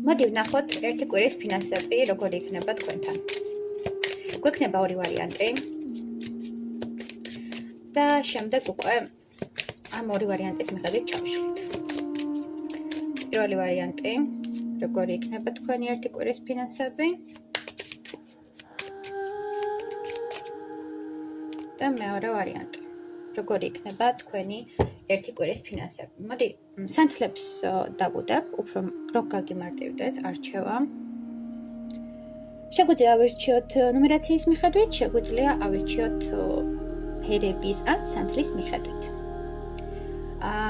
მოდი ვნახოთ ერთი კვირის ფინანსები როგორი იქნება თქვენთან. გვექნება ორი ვარიანტი და შემდეგ უკვე ამ ორი ვარიანტის მიხედვით ჩავშლით. პირველი ვარიანტი, როგორი იქნება თქვენი ერთი კვირის ფინანსები და მეორე ვარიანტი, როგორი იქნება თქვენი ერთი კვირის ფინანსები. მოდი სანთლებს დავუდებ, უფრო რო გაგიმარტივდეთ არჩევა. შეგვიძლია ავირჩიოთ ნუმერაციის მიხედვით, შეგვიძლია ავირჩიოთ ფერების ან სანთლის მიხედვით.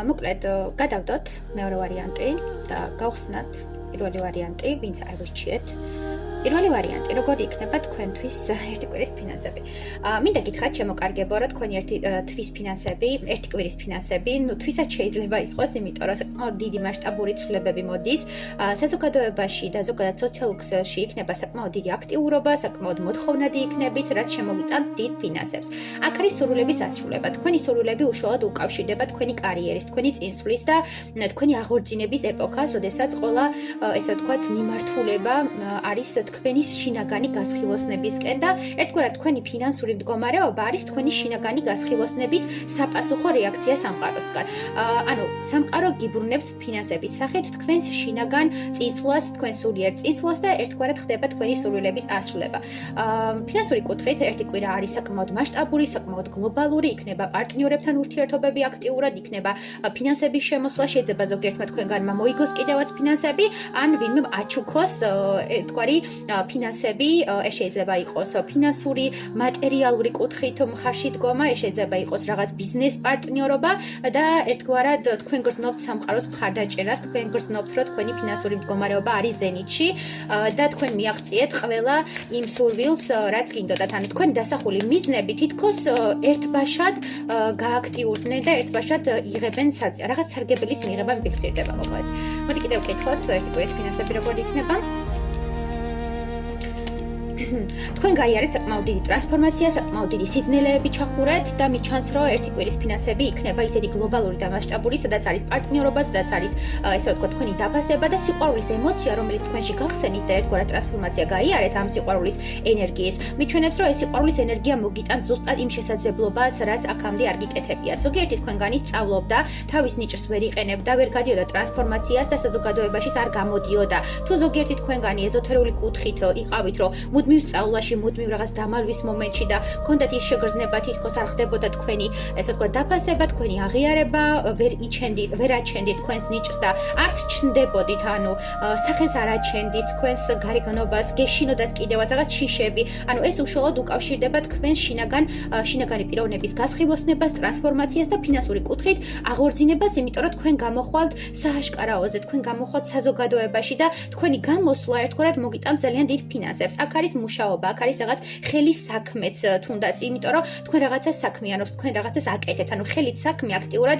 მოკლედ გადავდოთ მეორე ვარიანტი და გავხსნათ პირველი ვარიანტი, ვინც ავირჩიეთ. პირველი ვარიანტი, როგორი იქნება თქვენთვის ერთი კვირის ფინანსები. მინდა გითხრათ შემოკარგებო, რომ თქვენი ერთი თვის ფინანსები, ერთი კვირის ფინანსები, თვისაც შეიძლება იყოს, იმიტომ რომ საკმაოდ დიდი მასშტაბური ცვლილებები მოდის. საზოგადოებაში და ზოგადად სოციალურ ქსელში იქნება საკმაოდ დიდი აქტიურობა, საკმაოდ მოთხოვნადი იქნებით, რაც შემოგიტანთ დიდ ფინანსებს. აქ არის სურვილების ასრულება. თქვენი სურვილები უშუალოდ უკავშირდება თქვენი კარიერის, თქვენი წინსვლის და თქვენი აღორძინების ეპოქას, როდესაც ყველა ესე ვთქვათ, მიმართულება არის თქვენი შინაგანი გასხივოსნებისკენ და ერთგვარად თქვენი ფინანსური მდგომარეობა არის თქვენი შინაგანი გასხივოსნების საპასუხო რეაქცია სამყაროსგან. ანუ სამყარო გიბრუნებს ფინანსების სახით თქვენს შინაგან წინსვლას, თქვენ სულიერ წინსვლას და ერთგვარად ხდება თქვენი სურვილების ასრულება. ფინანსური კუთხით ერთი კვირა არის საკმაოდ მასშტაბური, საკმაოდ გლობალური, იქნება პარტნიორებთან ურთიერთობები აქტიურად, იქნება ფინანსების შემოსვლა, შეიძლება ზოგიერთმა თქვენგანმა მოიგოს კიდევაც ფინანსები, ან ვინმე აჩუქოს ერთგვარი ფინანსები, ეს შეიძლება იყოს ფინანსური, მატერიალური კუთხით მხარში დგომა, ეს შეიძლება იყოს რაღაც ბიზნეს პარტნიორობა და ერთგვარად თქვენ გრძნობთ სამყაროს მხარდაჭერას, თქვენ გრძნობთ, რომ თქვენი ფინანსური მდგომარეობა არის ზენიტში და თქვენ მიაღწიეთ ყველა იმ სურვილს, რაც გინდოდათ. ანუ თქვენი დასახული მიზნები თითქოს ერთბაშად გააქტიურდნენ და ერთბაშად იღებენ რაღაც სარგებელის მიღება მიფიქსირდება მოკლედ. მოდი კიდევ ვკითხოთ ერთი კვირის ფინანსები როგორი იქნება. თქვენ გაიარეთ საკმაოდ დიდი ტრანსფორმაცია, საკმაოდ დიდი სიძნელეები ჩახურეთ და მიჩანს, რომ ერთი კვირის ფინანსები იქნება ისეთი გლობალური და მასშტაბური, სადაც არის პარტნიორობა, სადაც არის ესე ვთქვათ, თქვენი დაფასება და სიყვარულის ემოცია, რომელიც თქვენში გახსენით და ერთგვარად ტრანსფორმაცია გაიარეთ ამ სიყვარულის ენერგიის. მიჩვენებს, რომ ეს სიყვარულის ენერგია მოგიტანთ ზუსტად იმ შესაძლებლობას, რაც აქამდე არ გიკეთებიათ. ზოგიერთი თქვენგანი სწავლობდა, თავის ნიჭს ვერ იყენებდა, ვერ გადიოდა ტრანსფორმაციას და საზოგადოებაში არ გამოდიოდა. თუ ზოგიერთი თქვენგანი ეზოთერული კუთხით იყავით, რომ მუდმივ სწავლაში, მუდმივ რაღაც დამალვის მომენტში და ქონდათ ის შეგრძნება, თითქოს არ ხდებოდა თქვენი, ესე ვთქვათ, დაფასება, თქვენი აღიარება, ვერ აჩენდით თქვენს ნიჭს და არც ჩნდებოდით, ანუ სახელს არ აჩენდით, თქვენს გარეგნობას, გეშინოდათ კიდევაც რაღაც შიშები. ანუ ეს უშუალოდ უკავშირდება თქვენს შინაგანი პიროვნების გასხივოსნებას, ტრანსფორმაციას და ფინანსური კუთხით აღორძინებას, იმიტომ რომ თქვენ გამოხვალთ სააშკარაოზე, თქვენ გამოხვალთ საზოგადოებაში და თქვენი გამოსვლა ერთგვარად მოგიტანთ ძალიან დიდ ფინანსებს. აქ არის მუშაობა, აქ არის რაღაც ხელის საქმეც თუნდაც, იმიტომ რომ თქვენ რაღაცას საქმიანობთ, თქვენ რაღაცას აკეთებთ, ანუ ხელით საქმე აქტიურად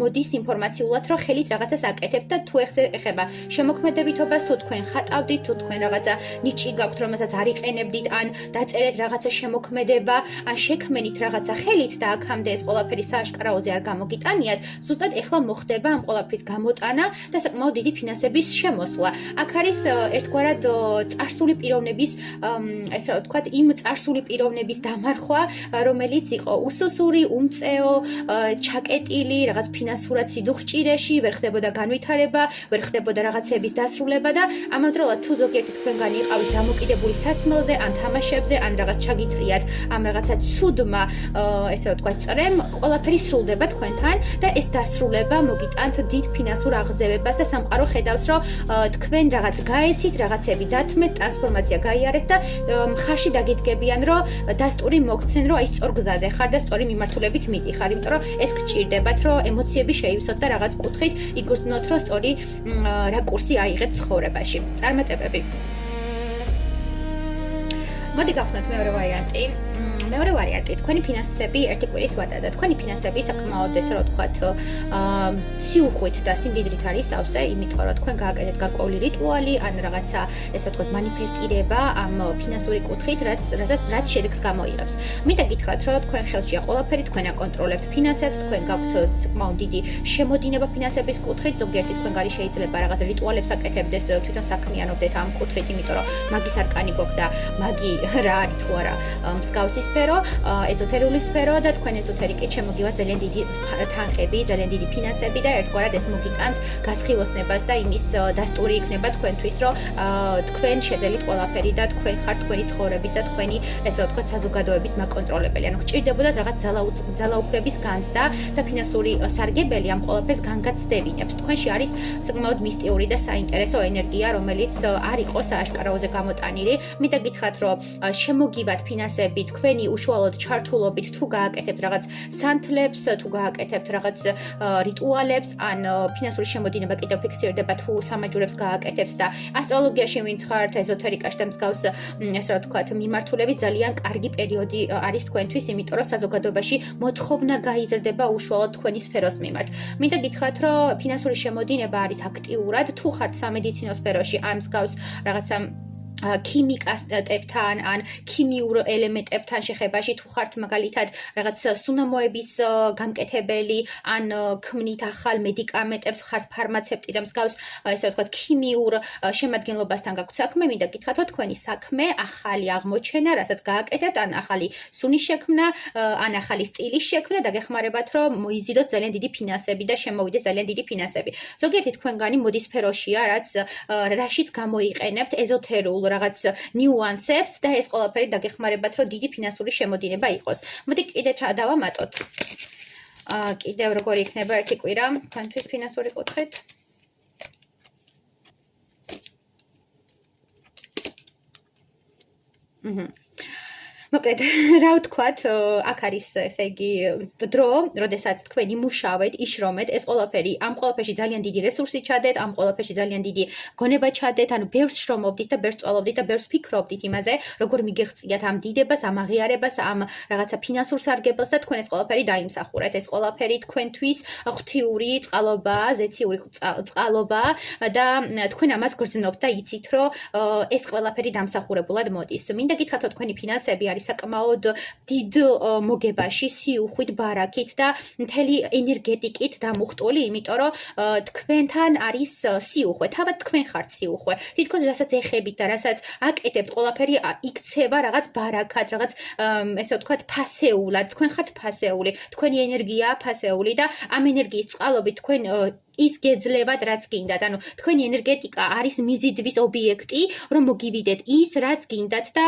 მოდის ინფორმაციულად, რომ ხელით რაღაცას აკეთებთ და თუ ეხება შემოქმედებითობას, თუ თქვენ ხატავდით, თუ თქვენ რაღაცა ნიჭი გაქვთ, რომელსაც არ იყენებდით, ან დაწერეთ რაღაცა შემოქმედება, ან შექმენით რაღაცა ხელით და აქამდე ეს ყველაფერი სააშკარაოზე არ გამოგიტანიათ, ზუსტად ეხლა მოხდება ამ ყველაფრის გამოტანა და საკმაოდ დიდი ფინანსების შემოსვლა. აქ არის ერთგვარად წარსული პიროვნების ესე ვთქვათ, იმ წარსული პიროვნების დამარხვა, რომელიც იყო უსუსური, უმწეო, ჩაკეტილი, რაღაც ფინანსურად სიდუხჭირეში, ვერ ხდებოდა განვითარება, ვერ ხდებოდა რაღაცების დასრულება და ამავდროულად თუ ზოგიერთი თქვენგანი იყავით დამოკიდებული სასმელზე, ან თამაშებზე, ან რაღაც ჩაგითრიათ ამ რაღაცა ცუდმა, ესე ვთქვათ, წრემ, ყველაფერი სრულდება თქვენთან და ეს დასრულება მოგიტანთ დიდ ფინანსურ აღზევებას და სამყარო ხედავს, რომ თქვენ რაღაც გაეცით, რაღაცები დათმეთ, ტრანსფორმაცია გაიარეთ და მხარში დაგიდგებიან, რომ დასტური მოგცენ, რომ აი სწორ გზაზე ხარ და სწორი მიმართულებით მიდიხარ, იმიტომ რომ ეს გჭირდებათ, რომ ემოციები შეივსოთ და რაღაც კუთხით იგრძნოთ, რომ სწორი რაკურსი აიღეთ ცხოვრებაში. წარმატებები. მოდი გავხსნათ მეორე ვარიანტი. მეორე ვარიანტი, თქვენი ფინანსები ერთი კვირის ვადაა. თქვენი ფინანსები საკმაოდ ესე რომ ვთქვათ, სიუხვით და სიმდიდრით არის სავსე, იმიტომ რომ თქვენ გააკეთეთ გარკვეული რიტუალი, ან რაღაცა ესე ვთქვათ, მანიფესტირება ამ ფინანსური კუთხით, რაც შედეგს გამოიღებს. მინდა გითხრათ, რომ თქვენ ხელშია ყველაფერი, თქვენ აკონტროლებთ ფინანსებს, თქვენ გაქვთ საკმაოდ დიდი შემოდინება ფინანსების კუთხით, ზოგიერთი თქვენგანი შეიძლება რაღაც რიტუალებს აკეთებდეს, თვითონ საქმიანობდეთ ამ კუთხით, იმიტომ რომ მაგის არკანი გვაქვს და მაგი რა არის თუ არა მსგავსი სფერო, ეზოთერიული სფერო და თქვენ ეზოთერიკით შემოგივა ძალიან დიდი თანხები, ძალიან დიდი ფინანსები და ერთგვარად ეს მოგიტანთ გასხილოსნებას და იმის დასტური იქნება თქვენთვის, რომ თქვენ შეძელით ყველაფერი და თქვენ ხართ თქვენი ცხოვრების და თქვენი ესე რომ ვთქვათ საზოგადოების მაკონტროლებელი. ანუ გჭირდებოდათ რაღაც ძალაუფლების განცდა და ფინანსური სარგებელი ამ ყველაფერს განგაცდებინებთ. თქვენში არის საკმაოდ მისტიური და საინტერესო ენერგია, რომელიც არ იყო სააშკაროზე გამოტანილი. მინდა გითხრათ, რომ შემოგივათ ფინანსები თქვენი უშუალოდ ჩართულობით თუ გააკეთებთ რაღაც სანთლებს, თუ გააკეთებთ რაღაც რიტუალებს, ან ფინანსური შემოდინება კიდევ ფიქსირდება თუ სამაჯურებს გააკეთებთ და ასტროლოგიაში ვინც ხართ, ეზოთერიკაში და მსგავს ესე რა ვთქვათ, მიმართულები ძალიან კარგი პერიოდი არის თქვენთვის, იმიტომ რომ საზოგადოებაში მოთხოვნა გაიზრდება უშუალოდ თქვენი სფეროს მიმართ. მინდა გითხრათ, რომ ფინანსური შემოდინება არის აქტიურად, თუ ხართ სამედიცინო სფეროში, ამ მსგავს რაღაცა ქიმიკასთან ან ქიმიურ ელემენტებთან შეხებაში თუ ხართ მაგალითად რაღაც სუნამოების გამკეთებელი ან ქმნით ახალ მედიკამენტებს ხართ ფარმაცევტი და მსგავს ესე ვთქვათ ქიმიურ შემადგენლობასთან გაქვთ საქმე, მინდა გითხრათ, რომ თქვენი საქმე ახალი აღმოჩენა, რასაც გააკეთებთ, ან ახალი სუნის შექმნა, ან ახალი სტილის შექმნა და გეხმარებათ, რომ მოიზიდოთ ძალიან დიდი ფინანსები და შემოვიდეს ძალიან დიდი ფინანსები. ზოგიერთი თქვენგანი მოდის სფეროშია, რაც რაშიც გამოიყენებთ ეზოთერულ რაღაც ნიუანსებს და ეს ყველაფერი დაგეხმარებათ, რომ დიდი ფინანსური შემოდინება იყოს. მოდი კიდევ დავამატოთ. კიდევ როგორი იქნება ერთი კვირა თქვენთვის ფინანსური კუთხით? მოკლედ, რა ვთქვათ, აქ არის ესე იგი დრო, როდესაც თქვენ იმუშავეთ, იშრომეთ, ეს ყველაფერი, ამ ყველაფერში ძალიან დიდი რესურსი ჩადეთ, ამ ყველაფერში ძალიან დიდი გონება ჩადეთ, ანუ ბევრს შრომობდით და ბევრს სწავლობდით და ბევრს ფიქრობდით იმაზე, როგორ მიგეღწიათ ამ დიდებას, ამ აღიარებას, ამ რაღაცა ფინანსურ სარგებელს და თქვენ ეს ყველაფერი დაიმსახურეთ. ეს ყველაფერი თქვენთვის ღვთიური წყალობაა, ზეციური წყალობაა და თქვენ ამას გრძნობთ და იცით, რომ ეს ყველაფერი დამსახურებულად მოდის. მინდა გითხრათ, რომ თქვენი ფინანსები არის საკმაოდ დიდ მოგებაში, სიუხვით, ბარაქით და მთელი ენერგეტიკით დამუხტული, იმიტომ რომ თქვენთან არის სიუხვე, თავად თქვენ ხართ სიუხვე. თითქოს რასაც ეხებით და რასაც აკეთებთ, ყველაფერი იქცევა რაღაც ბარაქად, რაღაც ესე ვთქვათ, ფასეულად. თქვენ ხართ ფასეული, თქვენი ენერგიაა ფასეული და ამ ენერგიის წყალობით თქვენ ის გეძლევათ, რაც გინდათ. ანუ თქვენი ენერგეტიკა არის მიზიდვის ობიექტი, რომ მოგივიდეთ ის, რაც გინდათ და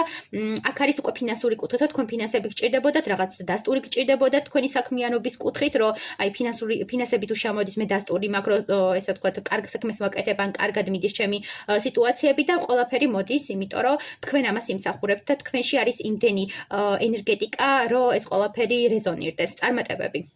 აქ არის უკვე ფინანსური კუთხით, თქვენ ფინანსები გჭირდებოდათ, რაღაც დასტური გჭირდებოდათ თქვენი საქმიანობის კუთხით, რომ აი ფინანსები თუ შემოდის, მე დასტური მაქვს, რომ ესე ვთქვათ, კარგ საქმეს ვაკეთებ, ან კარგად მიდის ჩემი სიტუაციები და ყველაფერი მოდის, იმიტომ რომ თქვენ ამას იმსახურებთ და თქვენში არის იმდენი ენერგეტიკა, რომ ეს ყველაფერი რეზონირდეს. წარმატებები.